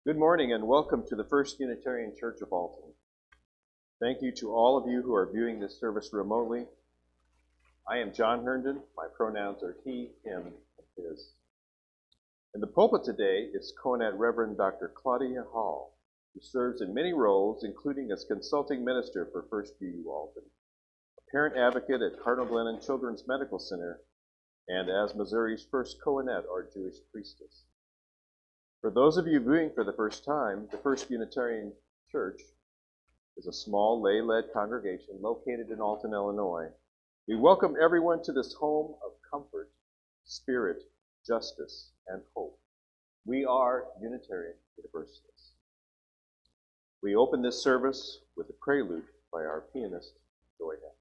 Good morning and welcome to the First Unitarian Church of Alton. Thank you to all of you who are viewing this service remotely. I am John Herndon. My pronouns are he, him, and his. In the pulpit today is Coenet Reverend Dr. Claudia Hall, who serves in many roles, including as consulting minister for First UU Alton, a parent advocate at Cardinal Glennon Children's Medical Center, and as Missouri's first Coenet or Jewish priestess. For those of you viewing for the first time, the First Unitarian Church is a small lay-led congregation located in Alton, Illinois. We welcome everyone to this home of comfort, spirit, justice, and hope. We are Unitarian Universalists. We open this service with a prelude by our pianist, Joy Heck.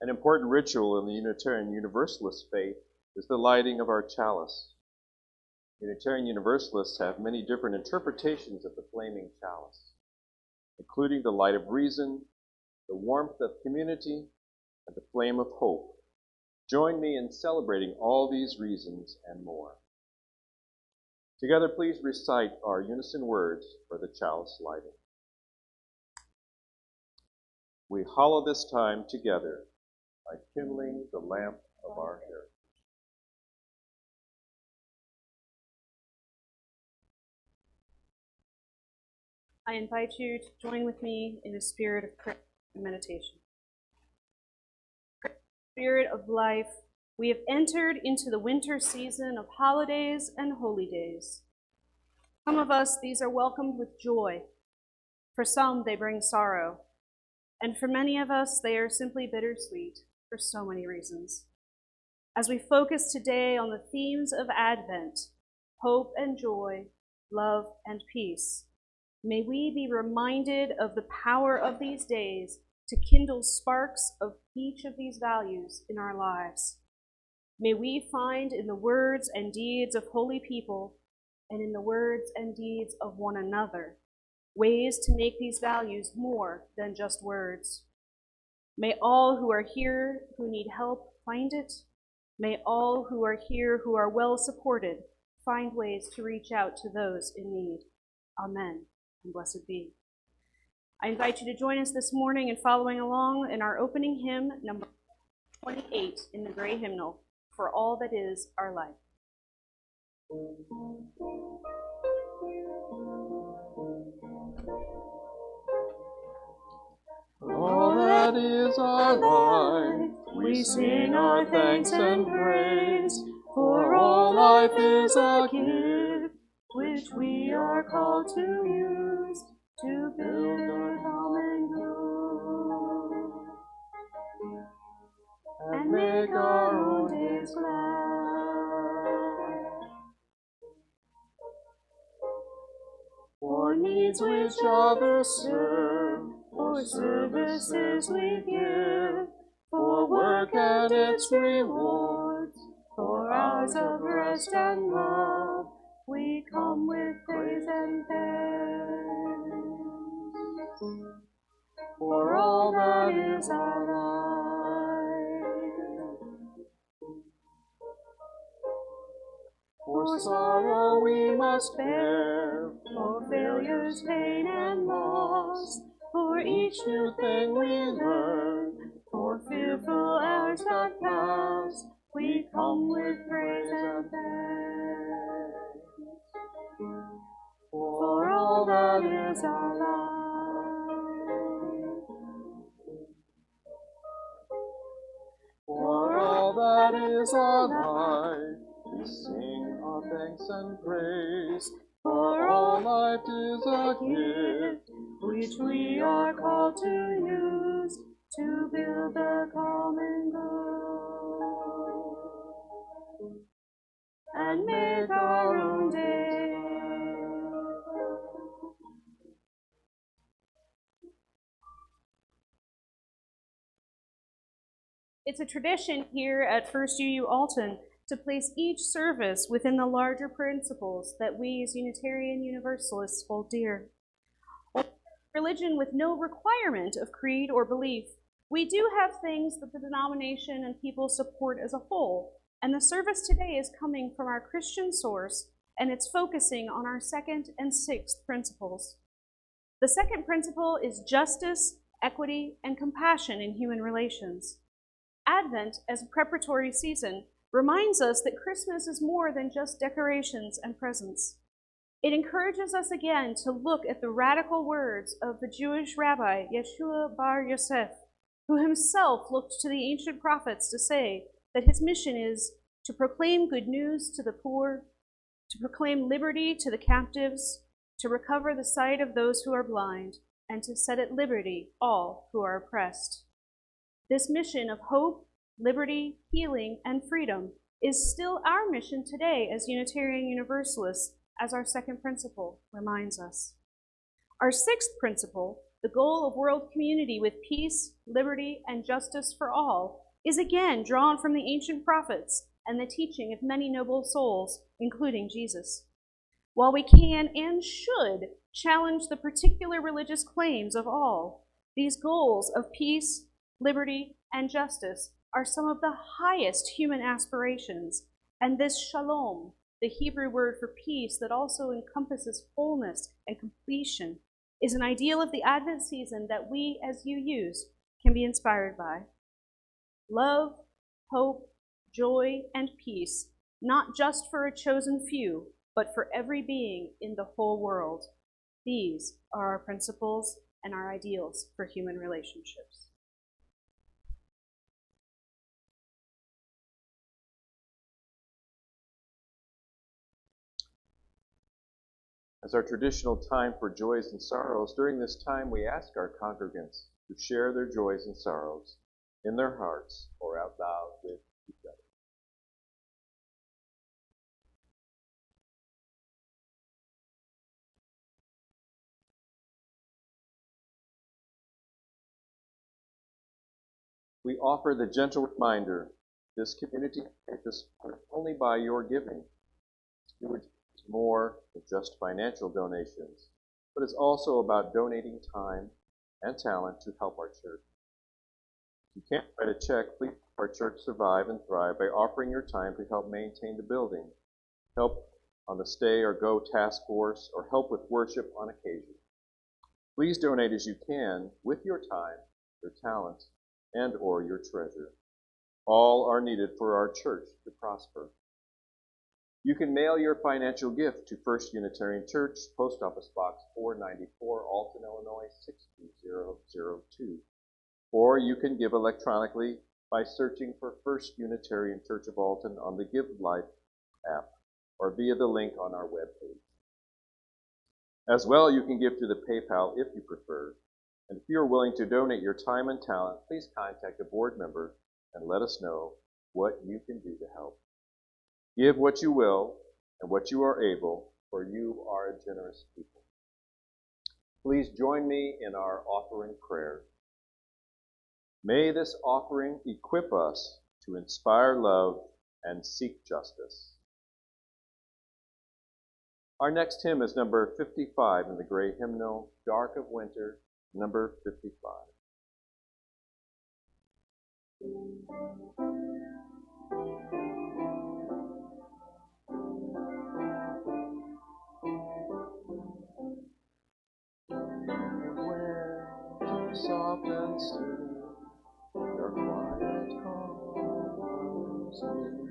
An important ritual in the Unitarian Universalist faith is the lighting of our chalice. Unitarian Universalists have many different interpretations of the flaming chalice, including the light of reason, the warmth of community, and the flame of hope. Join me in celebrating all these reasons and more. Together, please recite our unison words for the chalice lighting. We hallow this time together by kindling the lamp of our heritage. I invite you to join with me in a spirit of prayer and meditation. Spirit of life, we have entered into the winter season of holidays and holy days. Some of us, these are welcomed with joy. For some, they bring sorrow. And for many of us, they are simply bittersweet for so many reasons. As we focus today on the themes of Advent, hope and joy, love and peace, may we be reminded of the power of these days to kindle sparks of each of these values in our lives. May we find in the words and deeds of holy people and in the words and deeds of one another ways to make these values more than just words. May all who are here who need help find it. May all who are here who are well supported find ways to reach out to those in need. Amen, and blessed be. I invite you to join us this morning in following along in our opening hymn, number 28 in the Gray Hymnal, For All That Is Our Life. All that is our life, we sing our thanks and praise, for all life is a gift, which we are called to use to build our common good, and make our own days glad. For needs which others serve, for services we give, for work and its rewards, for hours of rest and love, we come with praise and thanks for all that is our life. For sorrow we must bear, for failures, pain, and loss, for each new thing we learn, for fearful hours that pass, we come with praise and thanks for all that is our life. For all that is our life, we sing our thanks and praise. For all life is a gift, which we are called to use to build the common good and make our own day. It's a tradition here at First UU Alton to place each service within the larger principles that we as Unitarian Universalists hold dear. Religion with no requirement of creed or belief, we do have things that the denomination and people support as a whole, and the service today is coming from our Christian source, and it's focusing on our second and sixth principles. The second principle is justice, equity, and compassion in human relations. Advent, as a preparatory season, reminds us that Christmas is more than just decorations and presents. It encourages us again to look at the radical words of the Jewish rabbi Yeshua bar Yosef, who himself looked to the ancient prophets to say that his mission is to proclaim good news to the poor, to proclaim liberty to the captives, to recover the sight of those who are blind, and to set at liberty all who are oppressed. This mission of hope, liberty, healing, and freedom is still our mission today as Unitarian Universalists, as our second principle reminds us. Our sixth principle, the goal of world community with peace, liberty, and justice for all, is again drawn from the ancient prophets and the teaching of many noble souls, including Jesus. While we can and should challenge the particular religious claims of all, these goals of peace, liberty, and justice are some of the highest human aspirations, and this shalom, the Hebrew word for peace that also encompasses wholeness and completion, is an ideal of the Advent season that we as UUs can be inspired by. Love, hope, joy, and peace, not just for a chosen few, but for every being in the whole world. These are our principles and our ideals for human relationships. As our traditional time for joys and sorrows, during this time we ask our congregants to share their joys and sorrows in their hearts or out loud with each other. We offer the gentle reminder, this community is only by your giving. Stewardship is more than just financial donations, but it's also about donating time and talent to help our church. If you can't write a check, please help our church survive and thrive by offering your time to help maintain the building, help on the Stay or Go task force, or help with worship on occasion. Please donate as you can with your time, your talent, and or your treasure. All are needed for our church to prosper. You can mail your financial gift to First Unitarian Church, Post Office Box 494, Alton, Illinois 62002. Or you can give electronically by searching for First Unitarian Church of Alton on the Give Life app or via the link on our webpage. As well, you can give to the PayPal if you prefer. And if you are willing to donate your time and talent, please contact a board member and let us know what you can do to help. Give what you will and what you are able, for you are a generous people. Please join me in our offering prayer. May this offering equip us to inspire love and seek justice. Our next hymn is number 55 in the gray hymnal, Dark of Winter, number 55. Where soft and still, your quiet calms me.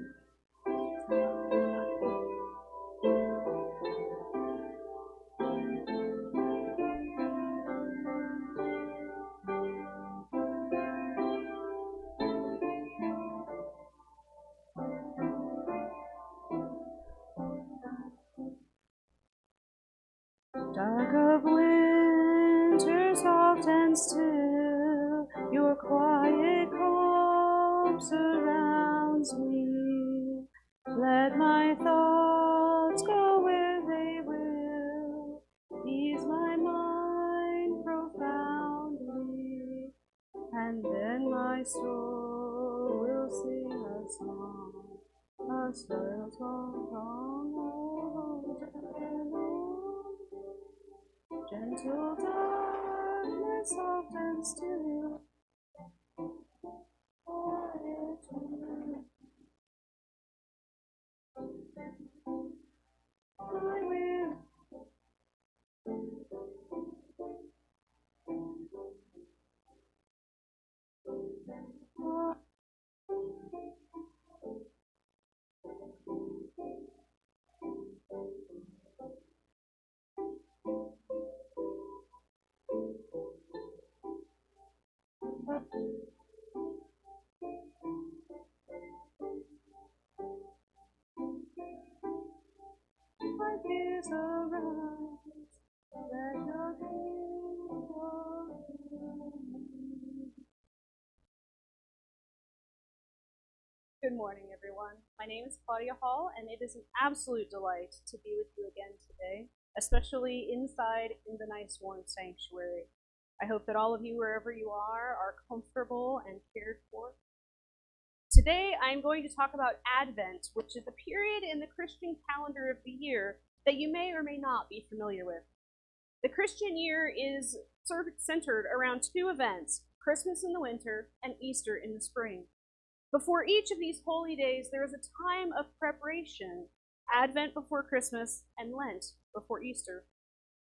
Dark of winter, soft and still, your quiet calm surrounds me. Let my thoughts go where they will, ease my mind profoundly, and then my soul will sing a song, a still song, gentle darkness, soft and still, quiet wind. I will. My fears arise, let your kingdom be. Good morning, everyone. My name is Claudia Hall, and it is an absolute delight to be with you again today, especially inside in the nice warm sanctuary. I hope that all of you, wherever you are comfortable and cared for. Today, I'm going to talk about Advent, which is a period in the Christian calendar of the year that you may or may not be familiar with. The Christian year is centered around two events, Christmas in the winter and Easter in the spring. Before each of these holy days, there is a time of preparation, Advent before Christmas and Lent before Easter.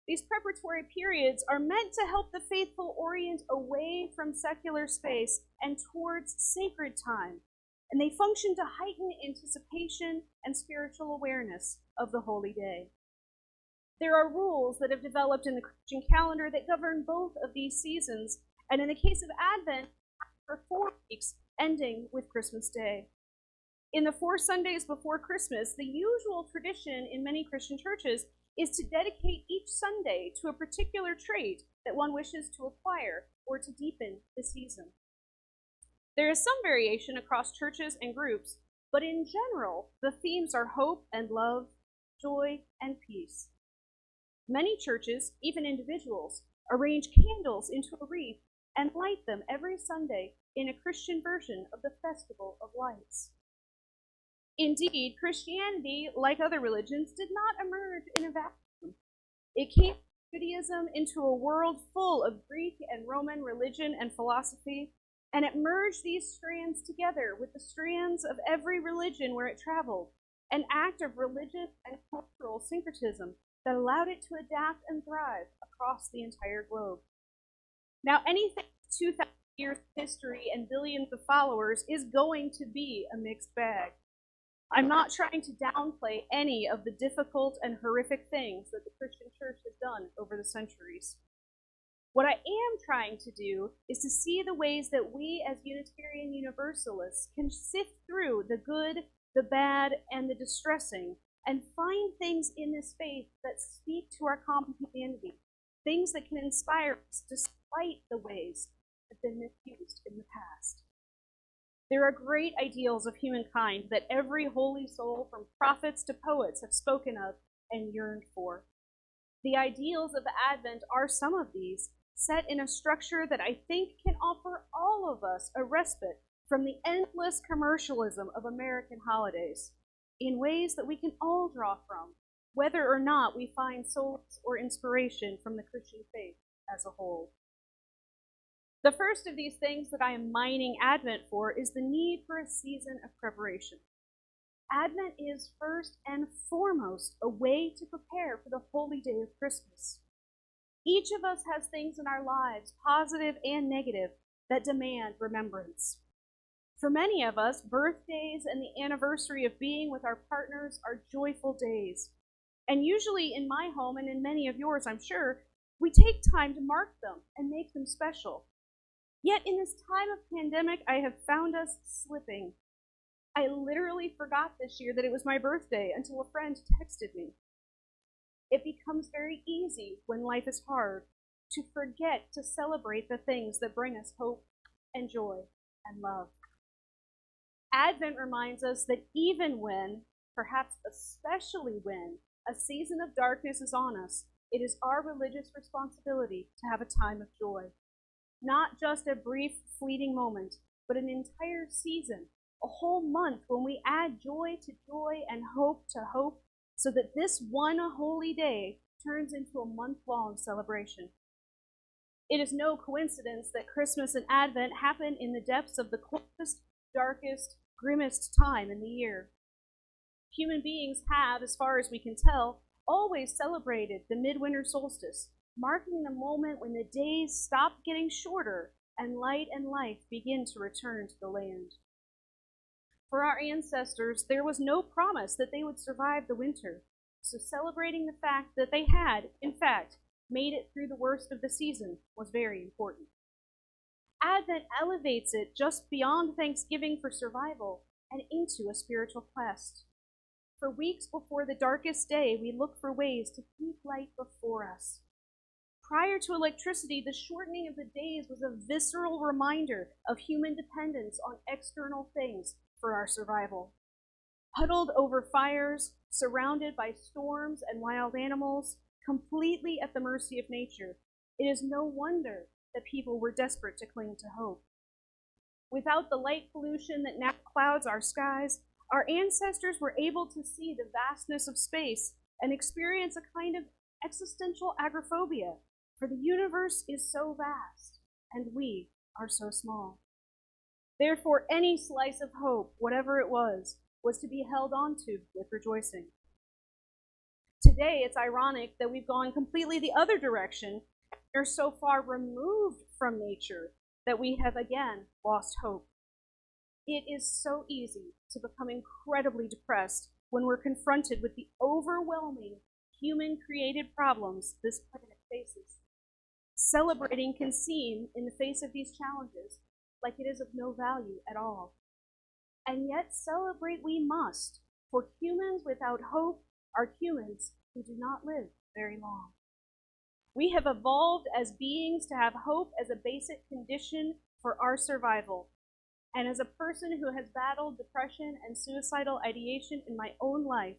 These preparatory periods are meant to help the faithful orient away from secular space and towards sacred time, and they function to heighten anticipation and spiritual awareness of the holy day. There are rules that have developed in the Christian calendar that govern both of these seasons, and in the case of Advent, for 4 weeks, ending with Christmas Day. In the 4 Sundays before Christmas, the usual tradition in many Christian churches is to dedicate each Sunday to a particular trait that one wishes to acquire or to deepen the season. There is some variation across churches and groups, but in general, the themes are hope and love, joy and peace. Many churches, even individuals, arrange candles into a wreath and light them every Sunday in a Christian version of the Festival of Lights. Indeed, Christianity, like other religions, did not emerge in a vacuum. It came from Judaism into a world full of Greek and Roman religion and philosophy, and it merged these strands together with the strands of every religion where it traveled, an act of religious and cultural syncretism that allowed it to adapt and thrive across the entire globe. Now, anything with 2,000 years of history and billions of followers is going to be a mixed bag. I'm not trying to downplay any of the difficult and horrific things that the Christian church has done over the centuries. What I am trying to do is to see the ways that we as Unitarian Universalists can sift through the good, the bad, and the distressing, and find things in this faith that speak to our common humanity, things that can inspire us despite the ways that have been misused in the past. There are great ideals of humankind that every holy soul, from prophets to poets, have spoken of and yearned for. The ideals of the Advent are some of these, set in a structure that I think can offer all of us a respite from the endless commercialism of American holidays, in ways that we can all draw from whether or not we find solace or inspiration from the Christian faith as a whole. The first of these things that I am mining Advent for is the need for a season of preparation. Advent is first and foremost a way to prepare for the holy day of Christmas. Each of us has things in our lives, positive and negative, that demand remembrance. For many of us, birthdays and the anniversary of being with our partners are joyful days. And usually in my home, and in many of yours, I'm sure, we take time to mark them and make them special. Yet in this time of pandemic, I have found us slipping. I literally forgot this year that it was my birthday until a friend texted me. It becomes very easy when life is hard to forget to celebrate the things that bring us hope and joy and love. Advent reminds us that even when, perhaps especially when, a season of darkness is on us, it is our religious responsibility to have a time of joy. Not just a brief, fleeting moment, but an entire season, a whole month when we add joy to joy and hope to hope, so that this one holy day turns into a month-long celebration. It is no coincidence that Christmas and Advent happen in the depths of the coldest, darkest, grimmest time in the year. Human beings have, as far as we can tell, always celebrated the midwinter solstice, marking the moment when the days stop getting shorter and light and life begin to return to the land. For our ancestors, there was no promise that they would survive the winter, so celebrating the fact that they had, in fact, made it through the worst of the season was very important. Advent elevates it just beyond Thanksgiving for survival and into a spiritual quest. For weeks before the darkest day, we look for ways to keep light before us. Prior to electricity, the shortening of the days was a visceral reminder of human dependence on external things for our survival. Huddled over fires, surrounded by storms and wild animals, completely at the mercy of nature, it is no wonder that people were desperate to cling to hope. Without the light pollution that now clouds our skies, our ancestors were able to see the vastness of space and experience a kind of existential agoraphobia, for the universe is so vast, and we are so small. Therefore, any slice of hope, whatever it was to be held onto with rejoicing. Today, it's ironic that we've gone completely the other direction. We're so far removed from nature that we have again lost hope. It is so easy to become incredibly depressed when we're confronted with the overwhelming human-created problems this planet faces. Celebrating can seem, in the face of these challenges, like it is of no value at all. And yet celebrate we must, for humans without hope are humans who do not live very long. We have evolved as beings to have hope as a basic condition for our survival. And as a person who has battled depression and suicidal ideation in my own life,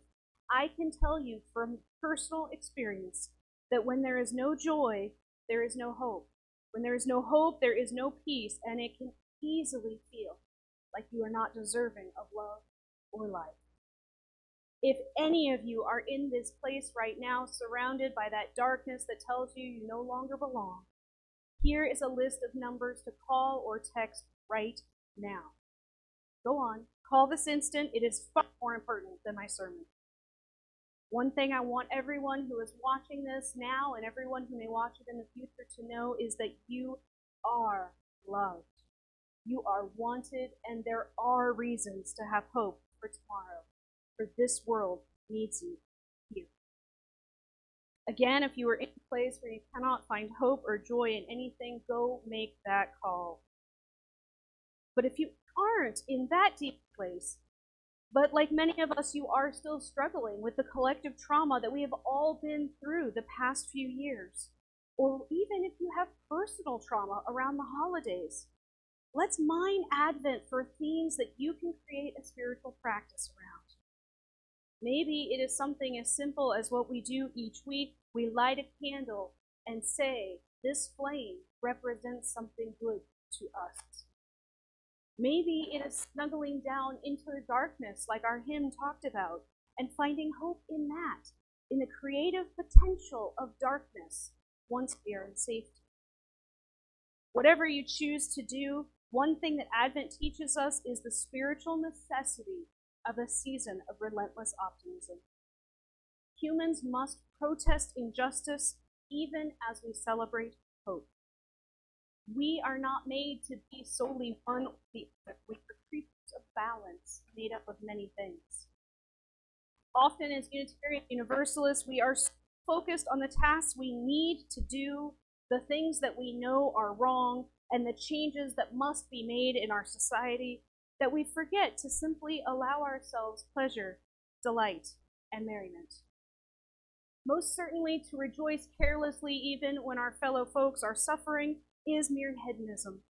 I can tell you from personal experience that when there is no joy, there is no hope. When there is no hope, there is no peace, and it can easily feel like you are not deserving of love or life. If any of you are in this place right now, surrounded by that darkness that tells you you no longer belong, here is a list of numbers to call or text right now. Go on, call this instant. It is far more important than my sermon. One thing I want everyone who is watching this now and everyone who may watch it in the future to know is that you are loved. You are wanted, and there are reasons to have hope for tomorrow, for this world needs you here. Again, if you are in a place where you cannot find hope or joy in anything, go make that call. But if you aren't in that deep place, but like many of us, you are still struggling with the collective trauma that we have all been through the past few years, or even if you have personal trauma around the holidays, let's mine Advent for themes that you can create a spiritual practice around. Maybe it is something as simple as what we do each week. We light a candle and say, this flame represents something good to us. Maybe it is snuggling down into the darkness like our hymn talked about and finding hope in that. in the creative potential of darkness once we are in safety. Whatever you choose to do, one thing that Advent teaches us is the spiritual necessity of a season of relentless optimism. Humans must protest injustice even as we celebrate hope. We are not made to be solely one or the other. We are creatures of balance made up of many things. Often as Unitarian Universalists, we are focused on the tasks we need to do, the things that we know are wrong, and the changes that must be made in our society, that we forget to simply allow ourselves pleasure, delight, and merriment. Most certainly, to rejoice carelessly even when our fellow folks are suffering is mere hedonism.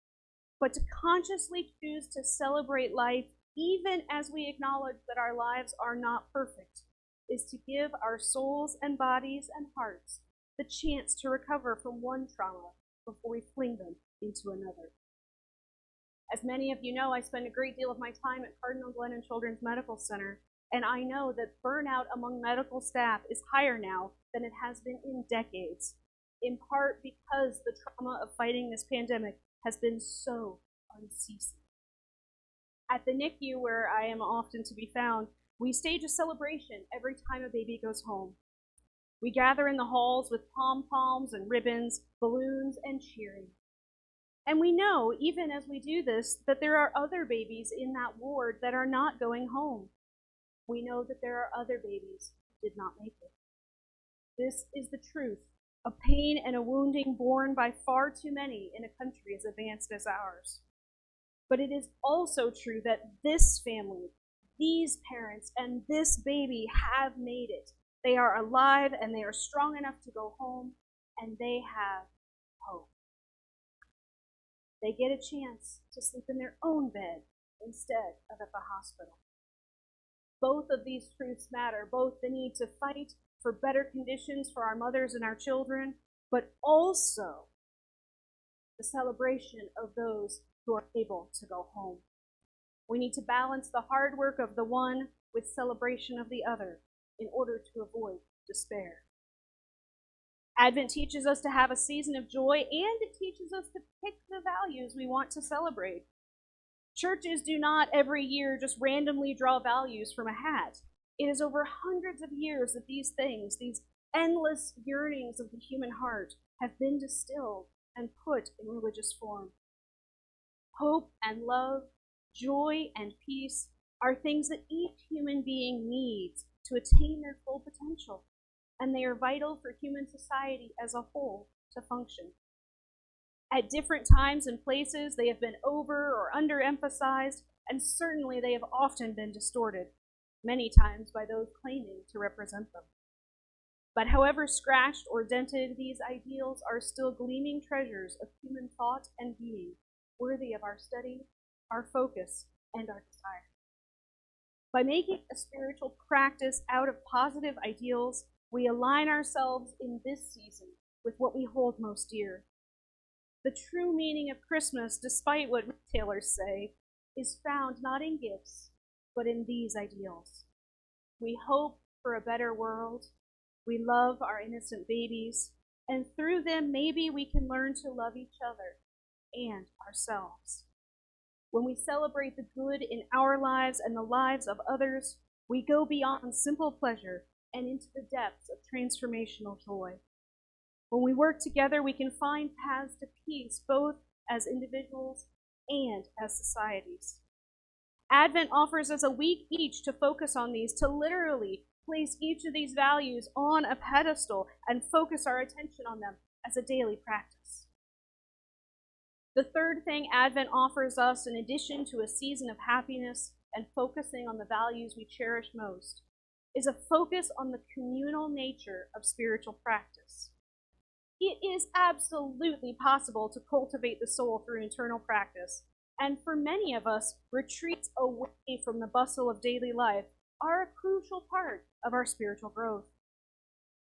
But to consciously choose to celebrate life, even as we acknowledge that our lives are not perfect, is to give our souls and bodies and hearts the chance to recover from one trauma before we fling them into another. As many of you know, I spend a great deal of my time at Cardinal Glennon Children's Medical Center, and I know that burnout among medical staff is higher now than it has been in decades, in part because the trauma of fighting this pandemic has been so unceasing. At the NICU, where I am often to be found, we stage a celebration every time a baby goes home. We gather in the halls with pom-poms and ribbons, balloons, and cheering. And we know, even as we do this, that there are other babies in that ward that are not going home. We know that there are other babies who did not make it. This is the truth, a pain and a wounding borne by far too many in a country as advanced as ours. But it is also true that this family, these parents, and this baby have made it. They are alive and they are strong enough to go home, and they have hope. They get a chance to sleep in their own bed instead of at the hospital. Both of these truths matter, both the need to fight for better conditions for our mothers and our children, but also the celebration of those who are able to go home. We need to balance the hard work of the one with celebration of the other in order to avoid despair. Advent teaches us to have a season of joy, and it teaches us to pick the values we want to celebrate. Churches do not every year just randomly draw values from a hat. It is over hundreds of years that these things, these endless yearnings of the human heart, have been distilled and put in religious form. Hope and love, joy and peace are things that each human being needs to attain their full potential, and they are vital for human society as a whole to function. At different times and places, they have been over or underemphasized, and certainly they have often been distorted, many times by those claiming to represent them. But however scratched or dented, these ideals are still gleaming treasures of human thought and being, worthy of our study, our focus, and our desire. By making a spiritual practice out of positive ideals, we align ourselves in this season with what we hold most dear. The true meaning of Christmas, despite what retailers say, is found not in gifts, but in these ideals. We hope for a better world. We love our innocent babies, and through them, maybe we can learn to love each other and ourselves. When we celebrate the good in our lives and the lives of others, we go beyond simple pleasure and into the depths of transformational joy. When we work together, we can find paths to peace, both as individuals and as societies. Advent offers us a week each to focus on these, to literally place each of these values on a pedestal and focus our attention on them as a daily practice. The third thing Advent offers us, in addition to a season of happiness and focusing on the values we cherish most, is a focus on the communal nature of spiritual practice. It is absolutely possible to cultivate the soul through internal practice, and for many of us, retreats away from the bustle of daily life are a crucial part of our spiritual growth.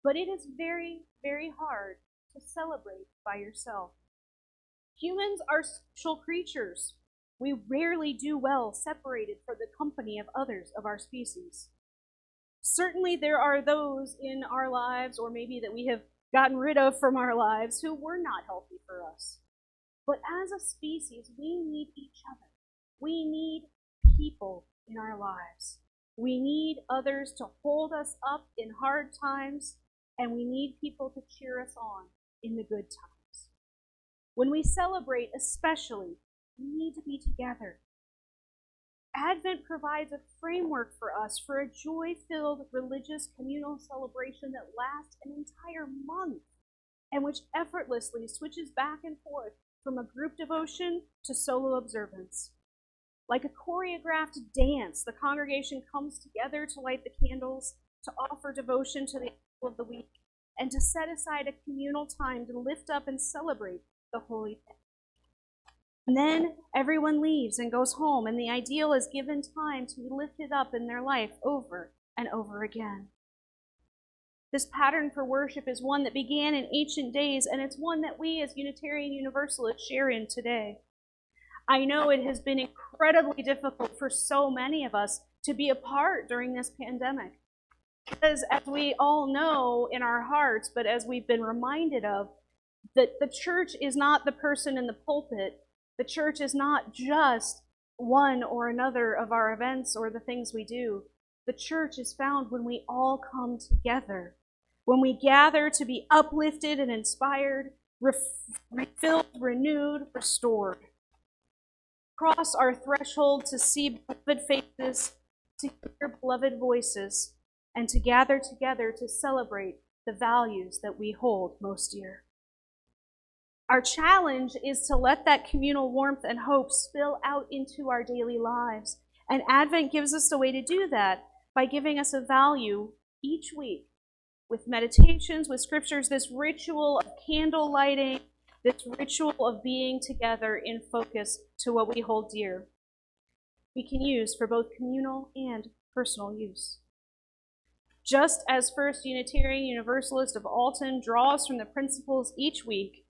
But it is very, very hard to celebrate by yourself. Humans are social creatures. We rarely do well separated from the company of others of our species. Certainly there are those in our lives, or maybe that we have gotten rid of from our lives, who were not healthy for us. But as a species, we need each other. We need people in our lives. We need others to hold us up in hard times, and we need people to cheer us on in the good times. When we celebrate, especially, we need to be together. Advent provides a framework for us for a joy-filled religious communal celebration that lasts an entire month and which effortlessly switches back and forth from a group devotion to solo observance. Like a choreographed dance, the congregation comes together to light the candles, to offer devotion to the angel of the week, and to set aside a communal time to lift up and celebrate the holy day. And then everyone leaves and goes home, and the ideal is given time to be lifted up in their life over and over again. This pattern for worship is one that began in ancient days, and it's one that we as Unitarian Universalists share in today. I know it has been incredibly difficult for so many of us to be apart during this pandemic. Because as we all know in our hearts, but as we've been reminded of, that the church is not the person in the pulpit. The church is not just one or another of our events or the things we do. The church is found when we all come together, when we gather to be uplifted and inspired, refilled, renewed, restored. Cross our threshold to see beloved faces, to hear beloved voices, and to gather together to celebrate the values that we hold most dear. Our challenge is to let that communal warmth and hope spill out into our daily lives. And Advent gives us a way to do that by giving us a value each week with meditations, with scriptures, this ritual of candle lighting, this ritual of being together in focus to what we hold dear. We can use for both communal and personal use. Just as First Unitarian Universalist of Alton draws from the principles each week,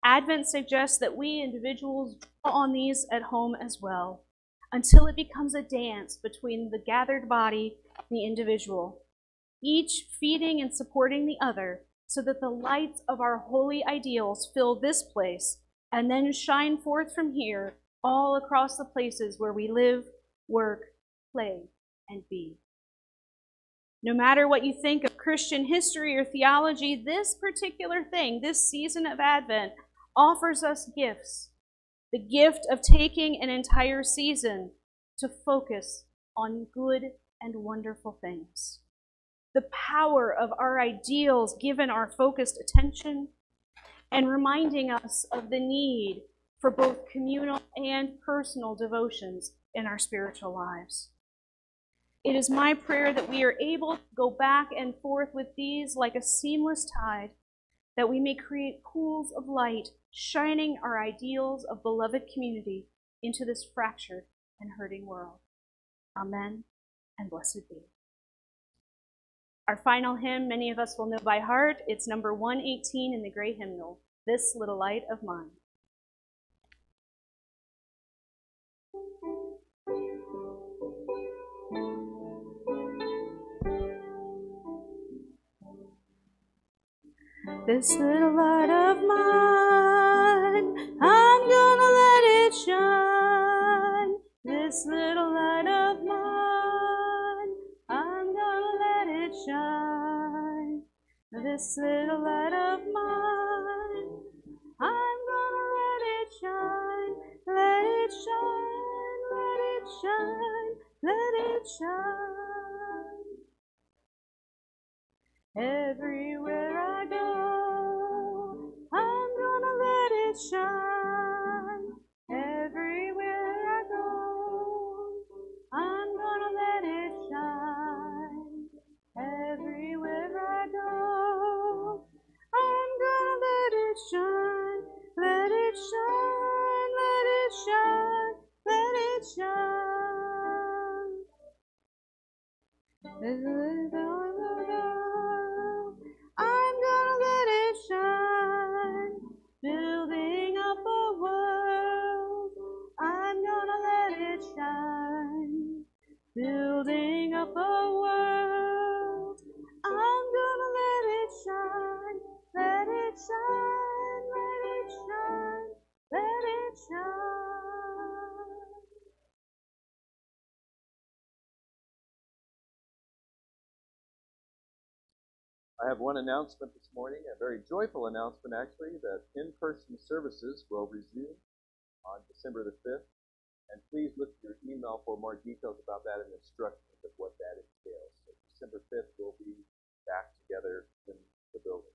Advent suggests that we individuals draw on these at home as well, until it becomes a dance between the gathered body and the individual, each feeding and supporting the other, so that the lights of our holy ideals fill this place and then shine forth from here all across the places where we live, work, play, and be. No matter what you think of Christian history or theology, this particular thing, this season of Advent, offers us gifts. The gift of taking an entire season to focus on good and wonderful things. The power of our ideals given our focused attention, and reminding us of the need for both communal and personal devotions in our spiritual lives. It is my prayer that we are able to go back and forth with these like a seamless tide, that we may create pools of light, shining our ideals of beloved community into this fractured and hurting world. Amen, and blessed be. Our final hymn, many of us will know by heart. It's number 118 in the Gray Hymnal, This Little Light of Mine. This little light of mine, I'm gonna let it shine. This little light of mine, I'm gonna let it shine. This little light of mine, I'm gonna let it shine. Let it shine, let it shine, let it shine. Everywhere I go, I'm gonna let it shine. Everywhere I go, I'm gonna let it shine. Everywhere I go, I'm gonna let it shine. Let it shine, let it shine, let it shine. I'm gonna let it shine, building up a world. I'm gonna let it shine, building up a world. I have one announcement this morning, a very joyful announcement actually, that in-person services will resume on December the 5th. And please look at your email for more details about that and instructions of what that entails. So December 5th, we'll be back together in the building.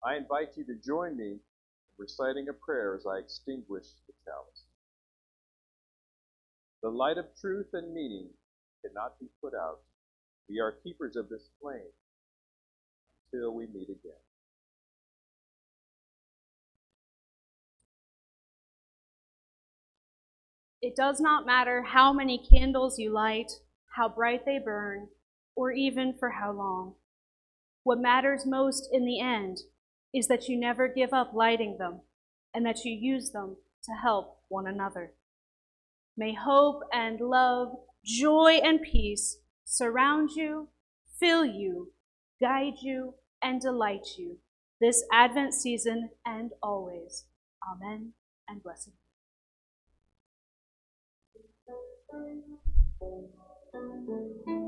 I invite you to join me in reciting a prayer as I extinguish the chalice. The light of truth and meaning cannot be put out. We are keepers of this flame until we meet again. It does not matter how many candles you light, how bright they burn, or even for how long. What matters most in the end is that you never give up lighting them and that you use them to help one another. May hope and love, joy and peace surround you, fill you, guide you, and delight you this Advent season and always. Amen and blessing. Thank you.